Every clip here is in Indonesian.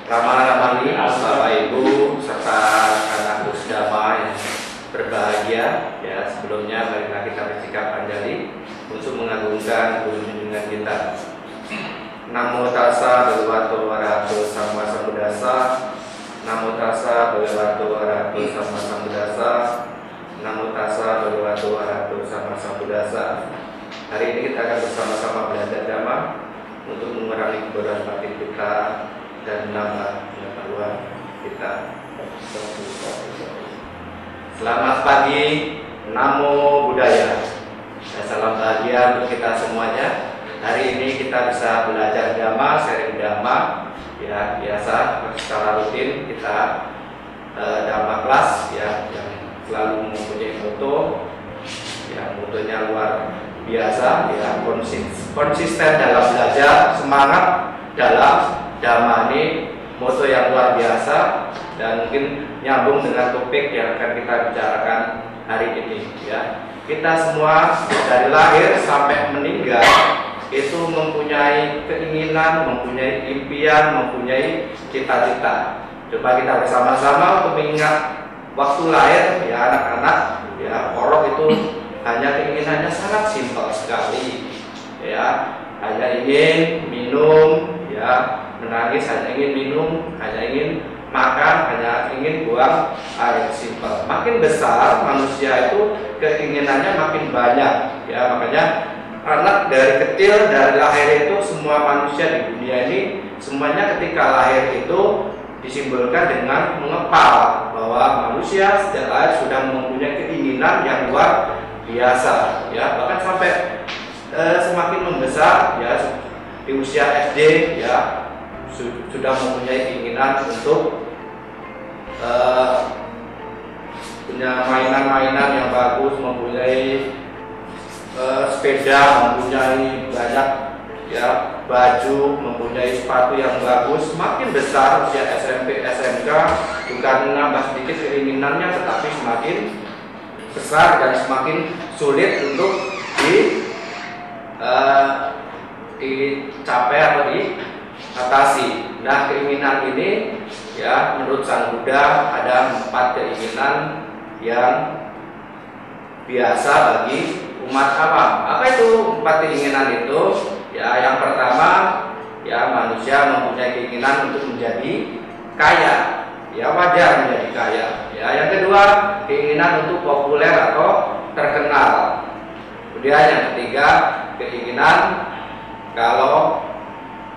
Ramah-ramah Bapak Ibu serta anak Pusdama yang berbahagia, ya, sebelumnya marilah kita bersikap anjali untuk mengagungkan guru junjungan kita. Namo tassa bhagavato arahato sama sambuddhassa. Namo tassa bhagavato arahato sama sambuddhassa. Namo tassa bhagavato arahato sama sambuddhassa. Hari ini kita akan bersama-sama belajar Dhamma untuk mengurangi kebodohan batin kita dan menambah pengetahuan kita. Selamat pagi, Namo Buddhaya. Salam bahagia untuk kita semuanya. Hari ini kita bisa belajar Dhamma, sharing Dhamma. Ya, biasa secara rutin kita Dhamma kelas, ya, yang selalu mempunyai moto. Ya, motonya luar biasa, ya, konsisten dalam belajar, semangat dalam Dhamma ini moto yang luar biasa dan mungkin nyambung dengan topik yang akan kita bicarakan hari ini, ya. Kita semua dari lahir sampai meninggal itu mempunyai keinginan, mempunyai impian, mempunyai cita-cita. Coba kita bersama-sama untuk mengingat waktu lahir, ya, anak-anak, ya, orang itu hanya keinginannya sangat simpel sekali, ya, hanya ingin minum, ya, menangis hanya ingin minum, hanya ingin makan, hanya ingin buang air, simpel. Makin besar manusia itu keinginannya makin banyak, ya, makanya anak dari kecil, dari lahir itu semua manusia di dunia ini semuanya ketika lahir itu disimbolkan dengan mengepal, bahwa manusia sejak lahir sudah mempunyai keinginan yang luar biasa, ya, bahkan sampai semakin membesar, ya, di usia SD, ya, sudah mempunyai keinginan untuk punya mainan-mainan yang bagus, mempunyai sepeda, mempunyai banyak, ya, baju, mempunyai sepatu yang bagus. Semakin besar usia SMP, SMK, bukan menambah sedikit keinginannya, tetapi semakin besar dan semakin sulit untuk dicapai atau diatasi. Nah, keinginan ini, ya, menurut Sang Buddha ada 4 keinginan yang biasa bagi umat awam. Apa itu 4 keinginan itu? Ya, yang pertama, ya, manusia mempunyai keinginan untuk menjadi kaya, ya, wajar menjadi kaya. Ya, yang kedua, keinginan untuk populer atau terkenal. Kemudian yang ketiga, keinginan kalau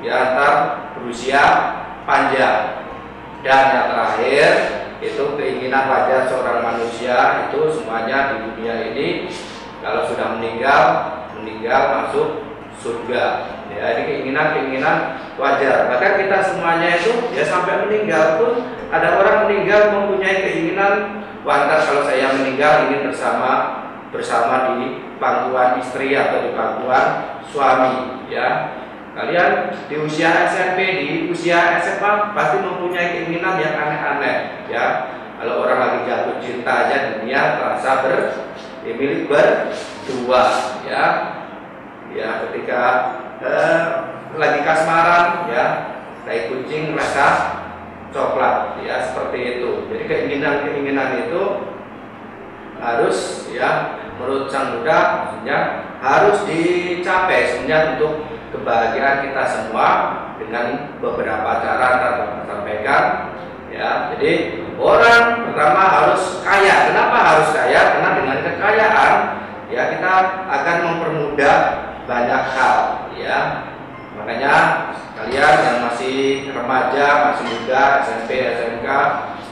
ntar berusia panjang. Dan yang terakhir itu keinginan wajar seorang manusia itu semuanya di dunia ini kalau sudah meninggal masuk surga. Ya, ini keinginan wajar. Bahkan kita semuanya itu, ya, sampai meninggal pun ada orang meninggal mempunyai keinginan, ntar kalau saya meninggal ingin bersama di pangkuan istri atau di pangkuan suami, ya. Kalian di usia SMP, di usia SMA pasti mempunyai keinginan yang aneh-aneh, ya. Kalau orang lagi jatuh cinta aja dunia terasa milik berdua, ya. Ya, ketika lagi kasmaran, ya, tai kucing rasa coklat, ya, seperti itu. Jadi keinginan itu harus, ya, menurut Sang Buddha maksudnya harus dicapai sebenarnya untuk kebahagiaan kita semua dengan beberapa cara yang kita sampaikan, ya. Jadi orang pertama harus kaya. Kenapa harus kaya? Karena dengan kekayaan, ya, kita akan mempermudah banyak hal, ya. Makanya kalian yang masih remaja, masih muda, SMP, SMK,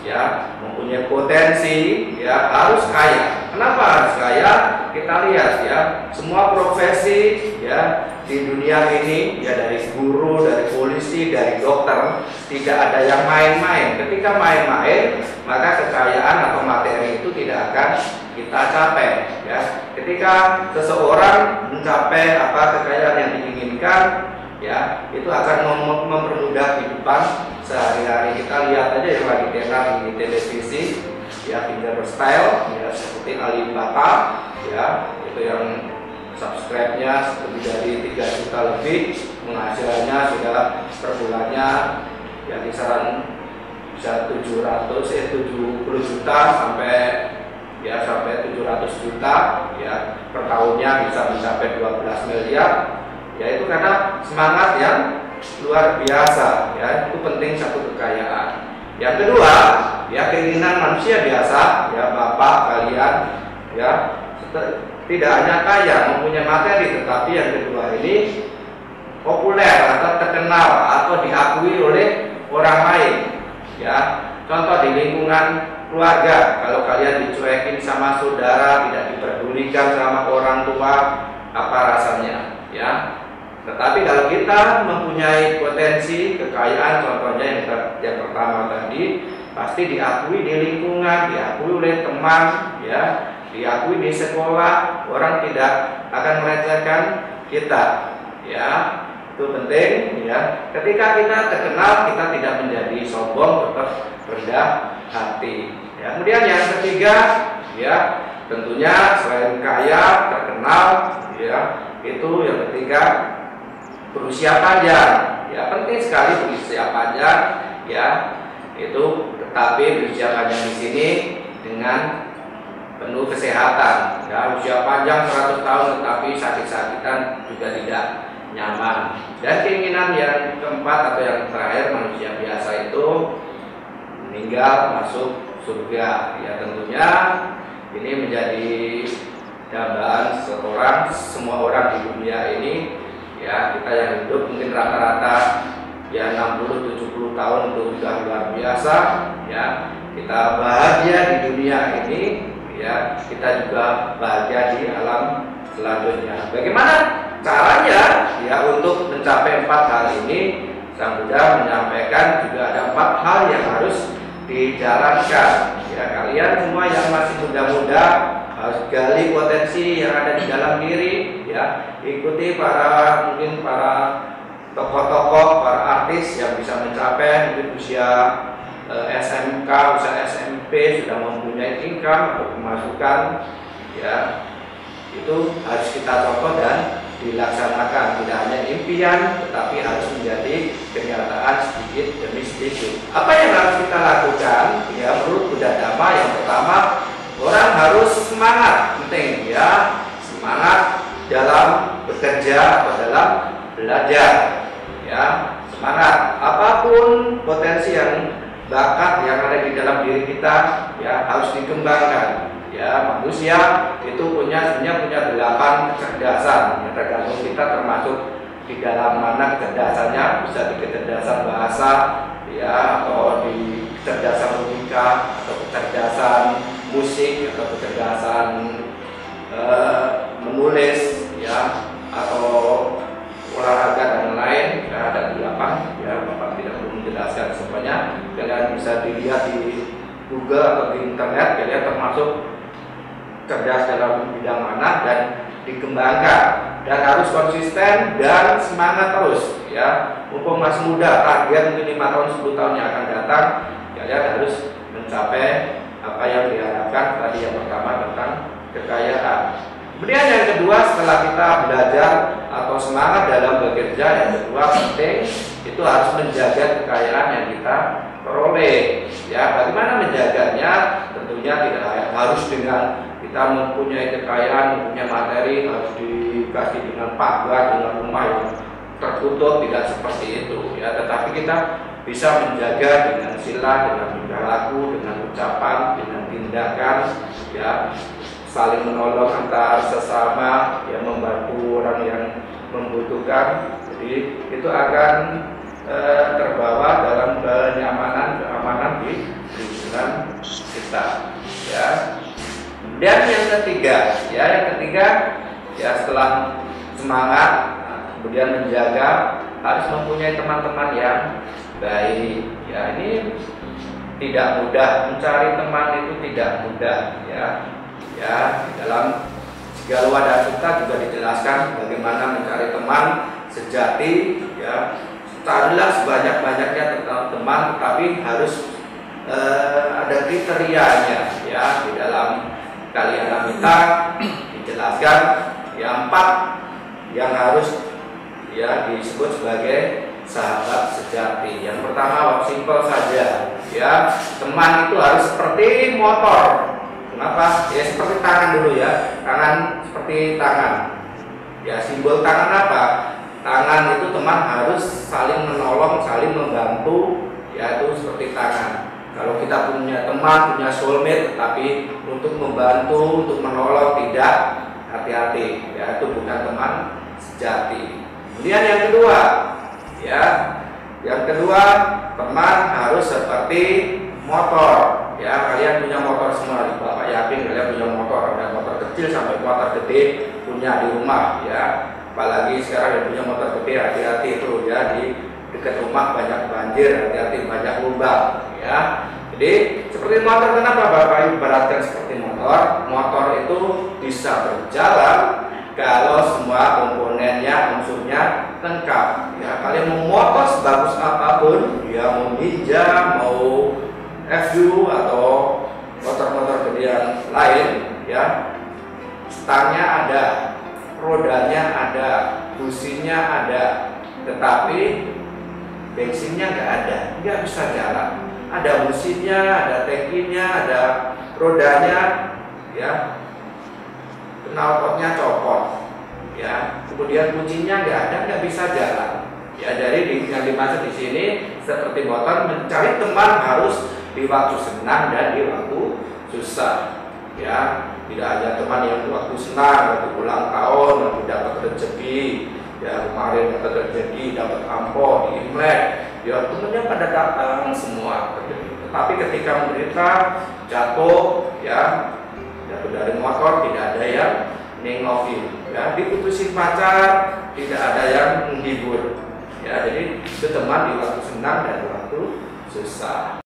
ya, mempunyai potensi, ya, harus kaya. Kenapa harus kaya? Kita lihat, ya, semua profesi, ya, di dunia ini, ya, dari guru, dari polisi, dari dokter, tidak ada yang main-main. Ketika main-main, maka kekayaan atau materi itu tidak akan kita capai, ya. Ketika seseorang mencapai kekayaan yang diinginkan, ya, itu akan mempermudah kehidupan sehari-hari. Kita lihat aja yang lagi tenar di televisi, ya, fingerstyle, ya, seperti Alibaba, ya, itu yang subscribe-nya lebih dari 3 juta lebih, penghasilannya sudah per bulannya ya kisaran bisa 70 juta sampai 700 juta ya per tahunnya, bisa mencapai 12 miliar ya. Itu karena semangat yang luar biasa ya. Itu penting satu kekayaan. Yang kedua ya, keinginan manusia biasa ya, bapak kalian ya, tidak hanya kaya mempunyai materi, tetapi yang kedua ini populer atau terkenal atau diakui oleh orang lain ya. Contoh di lingkungan keluarga, kalau kalian dicuekin sama saudara, tidak diperdulikan sama orang tua, apa rasanya ya. Tetapi kalau kita mempunyai potensi kekayaan, contohnya yang pertama tadi, pasti diakui di lingkungan, diakui oleh teman ya, diakui di sekolah, orang tidak akan melecehkan kita ya. Itu penting ya. Ketika kita terkenal, kita tidak menjadi sombong, tetap rendah hati ya. Kemudian yang ketiga ya, tentunya selain kaya, terkenal ya, itu yang ketiga berusia panjang ya. Penting sekali berusia panjang ya. Itu tetapi berusia panjang di sini dengan penuh kesehatan ya. Usia panjang 100 tahun tetapi sakit-sakitan juga tidak nyaman. Dan keinginan yang keempat atau yang terakhir, manusia biasa itu meninggal masuk surga ya. Tentunya ini menjadi dambaan semua orang di dunia ini ya. Kita yang hidup mungkin rata-rata ya 60-70 tahun itu sudah luar biasa ya. Kita bahagia di dunia ini ya, kita juga bahagia di alam selanjutnya. Bagaimana caranya ya untuk mencapai 4 hal ini? Sang Buddha menyampaikan juga ada 4 hal yang harus dijalankan ya. Kalian semua yang masih muda-muda harus gali potensi yang ada di dalam diri ya. Ikuti mungkin para tokoh-tokoh, para artis yang bisa mencapai mungkin usia SMK, usia SMP, sudah mempunyai income atau pemasukan ya. Itu harus kita contoh dan dilaksanakan. Tidak hanya impian, tetapi harus menjadi kenyataan sedikit demi sedikit. Apa yang harus kita lakukan ya menurut Buddha Dhamma? Yang pertama, orang harus semangat, penting ya, semangat dalam bekerja atau dalam belajar ya. Semangat, apapun potensi yang bakat yang ada di dalam diri kita ya harus dikembangkan ya. Manusia itu sebenarnya punya 8 kecerdasan ya, tergantung kita termasuk di dalam mana kecerdasannya. Bisa di kecerdasan bahasa ya, atau di kecerdasan logika, atau kecerdasan musik, atau kecerdasan menulis ya, atau olahraga dan lain ya. Ada 8 ya, Bapak tidak perlu menjelaskan semuanya. Kalian bisa dilihat di Google atau di internet, kalian termasuk cerdas dalam bidang mana dan dikembangkan, dan harus konsisten dan semangat terus ya. Mumpung masih muda, target mungkin 5 tahun 10 tahun yang akan datang, kalian harus mencapai apa yang diharapkan. Tadi yang pertama tentang kekayaan. Kemudian yang kedua, setelah kita belajar atau semangat dalam bekerja, yang kedua penting itu harus menjaga kekayaan yang kita peroleh ya. Bagaimana menjaganya? Tentunya tidak harus dengan kita mempunyai kekayaan, mempunyai materi harus dikasih dengan pagar, dengan rumah yang tertutup, tidak seperti itu ya. Tetapi kita bisa menjaga dengan sila, dengan tingkah laku, dengan ucapan, dengan tindakan ya, saling menolong antar sesama ya, membantu orang yang membutuhkan. Jadi itu akan terbawa dalam keamanan di lingkungan kita ya. Dan yang ketiga ya, setelah semangat kemudian menjaga, harus mempunyai teman-teman yang baik ya. Ini tidak mudah, mencari teman itu tidak mudah ya. Ya, di dalam Tiga Wadah Sutta juga dijelaskan bagaimana mencari teman sejati ya. Carilah sebanyak-banyaknya tentang teman, tetapi harus ada kriterianya ya. Di dalam Kalyanamitta dijelaskan yang 4 yang harus ya disebut sebagai sahabat sejati. Yang pertama simpel saja, ya. Teman itu harus seperti motor. Kenapa? Ya seperti tangan dulu ya. Tangan seperti tangan. Ya simbol tangan apa? Tangan itu teman harus saling menolong, saling membantu. Ya itu seperti tangan. Kalau kita punya teman, punya soulmate, tetapi untuk membantu, untuk menolong tidak, hati-hati. Ya itu bukan teman sejati. Kemudian yang kedua, ya, yang kedua teman harus seperti motor. Ya kalian punya motor semua, Bapak yakin kalian punya motor, ada motor kecil sampai motor gede punya di rumah. Ya apalagi sekarang yang punya motor gede, hati-hati itu ya, di dekat rumah banyak banjir, hati-hati banyak lubang. Ya jadi seperti motor, kenapa Bapak ibaratkan seperti motor? Motor itu bisa berjalan kalau semua komponennya, unsurnya lengkap. Ya kalian mau motor sebagus apapun, ya mau Ninja, mau FU atau motor-motor gede yang lain, ya stangnya ada, rodanya ada, businya ada, tetapi bensinnya nggak bisa jalan. Ada businya, ada tangkinya, ada rodanya, ya knalpotnya copot, ya kemudian kuncinya nggak bisa jalan. Ya jadi yang dimaksud di sini seperti motor, mencari teman harus di waktu senang dan di waktu susah. Ya tidak hanya teman yang waktu senang, waktu ulang tahun, waktu dapat rezeki. Ya kemarin dapat rezeki, dapat amplop di Imlek, ya temennya pada datang semua. Tetapi ketika menderita, jatuh, ya jatuh dari motor, tidak ada yang nengokin. Ya diputusin pacar, tidak ada yang menghibur. Ya jadi itu teman di waktu senang dan waktu susah.